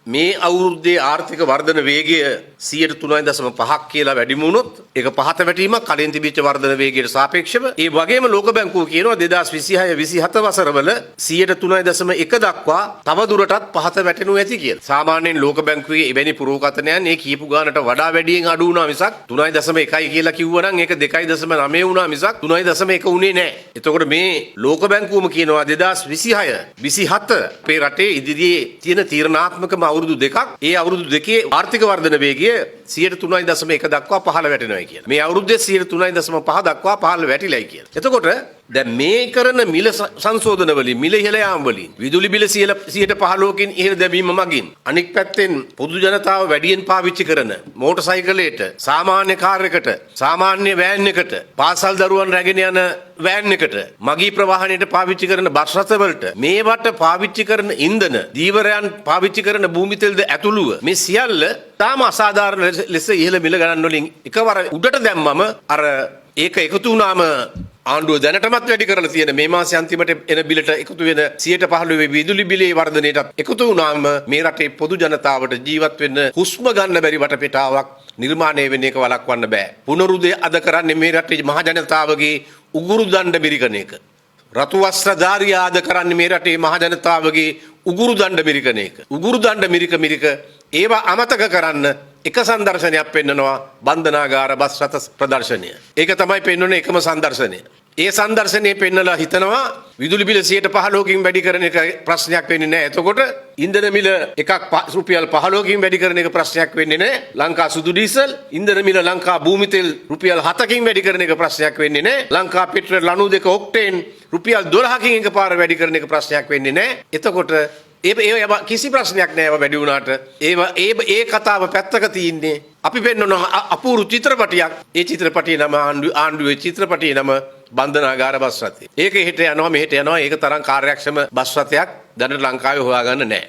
මේ අවුරුද්දේ ආර්ථික වර්ධන වේගය 3.5ක් කියලා වැඩිම වුණොත් ඒක පහත වැටීමක් කලින් තිබිච්ච වර්ධන වේගයට සාපේක්ෂව. ඒ වගේම ලෝක බැංකුව කියනවා 2026-27 වසරවල 3.1 දක්වා තව දුරටත් පහත වැටෙනු ඇති කියලා. සාමාන්‍යයෙන් ලෝක බැංකුවේ එවැනි පුරෝකතනයන් මේ කියපු ගානට වඩා වැඩියෙන් අඩු වුණා මිසක් 3.1 කියලා කිව්වනම් ඒක 2.9 වුණා මිසක් 3.1 උනේ නැහැ. එතකොට මේ ලෝක බැංකුවම කියනවා 2026-27 අපේ රටේ ඉදිරියේ තියෙන තීරණාත්මකම අවුරුදු දෙකක්. ඒ අවුරුදු දෙකේ ආර්ථික වර්ධන වේගය 3.1 දක්වා පහළ වැටෙනවා කියලා. මේ අවුරුද්දේ 3.5 දක්වා පහළ වැටිලායි කියලා. එතකොට දැන් මේ කරන මිල සංශෝධන වලින් මිල ඉහළ යාම වලින් විදුලි බිල 15%කින් ඉහළ දැමීම මගින් අනික් පැත්තෙන් පොදු ජනතාව වැඩියෙන් පාවිච්චි කරන මෝටර් සයිකලයට සාමාන්‍ය කාර් එකට සාමාන්‍ය වෑන් එකට පාසල් දරුවන් රැගෙන යන වෑන් එකට මගී ප්‍රවාහනයට පාවිච්චි කරන බස් රථ වලට මේවට පාවිච්චි කරන ඉන්ධන දීවරයන් පාවිච්චි කරන භූමි තෙල්ද ඇතුළුව මේ සියල්ල තාම අසාධාරණ ලෙස ඉහළ මිල ගණන් වලින් එකවර උඩට දැම්මම අර ඒක එකතු වුණාම ආණ්ඩුව දැනටමත් වැඩි කරලා තියෙන මේ මාසේ අන්තිමට එන බිලට එකතු වෙන 15% විදුලි බිලේ වර්ධනයටත් එකතු වුණාම මේ රටේ පොදු ජනතාවට ජීවත් වෙන්න හුස්ම ගන්න බැරි වටපිටාවක් නිර්මාණය වෙන එක වළක්වන්න බෑ. පුනරුදය අද කරන්නේ මේ රටේ මහ ජනතාවගේ උගුරු දණ්ඩ මිරිකන එක. රතු වස්ත්‍රධාරිය ආද කරන්නේ මේ රටේ මහ ජනතාවගේ උගුරු දණ්ඩ මිරිකන එක. උගුරු දණ්ඩ මිරික ඒවා අමතක කරන්න එක සංදර්ශනයක් පෙන්නනවා බන්ධනාගාර බස් රථ ප්‍රදර්ශනය. ඒක තමයි පෙන්වන්නේ එකම සංදර්ශනය. ඒ සංදර්ශනයේ පෙන්නලා හිතනවා විදුලි බිල 15%කින් වැඩි කරන එක ප්‍රශ්නයක් වෙන්නේ නැහැ. එතකොට ඉන්ධන මිල එකක් රුපියල් 15කින් වැඩි කරන එක ප්‍රශ්නයක් වෙන්නේ නැහැ. ලංකා සුදු ඩීසල් ඉන්ධන මිල ලංකා භූමි තෙල් රුපියල් 7කින් වැඩි කරන එක ප්‍රශ්නයක් වෙන්නේ නැහැ. ලංකා පෙට්‍රල් 92 ඔක්ටේන් රුපියල් 12කින් එකපාර වැඩි කරන එක ප්‍රශ්නයක් වෙන්නේ නැහැ. එතකොට ඒ කිසි ප්‍රශ්නයක් නෑ ඒවා වැඩි වුණාට. ඒ කතාව පැත්තක තියෙන්නේ අපි පෙන්වන අපූර්ව චිත්‍රපටියක්. ඒ චිත්‍රපටියේ නම ආණ්ඩුවේ චිත්‍රපටියේ නම බන්ධනාගාර බස් රථය. ඒක හෙට යනවා මෙහෙට යනවා. ඒක තරම් කාර්යක්ෂම බස් රථයක් දැනට ලංකාවේ හොයාගන්න නෑ.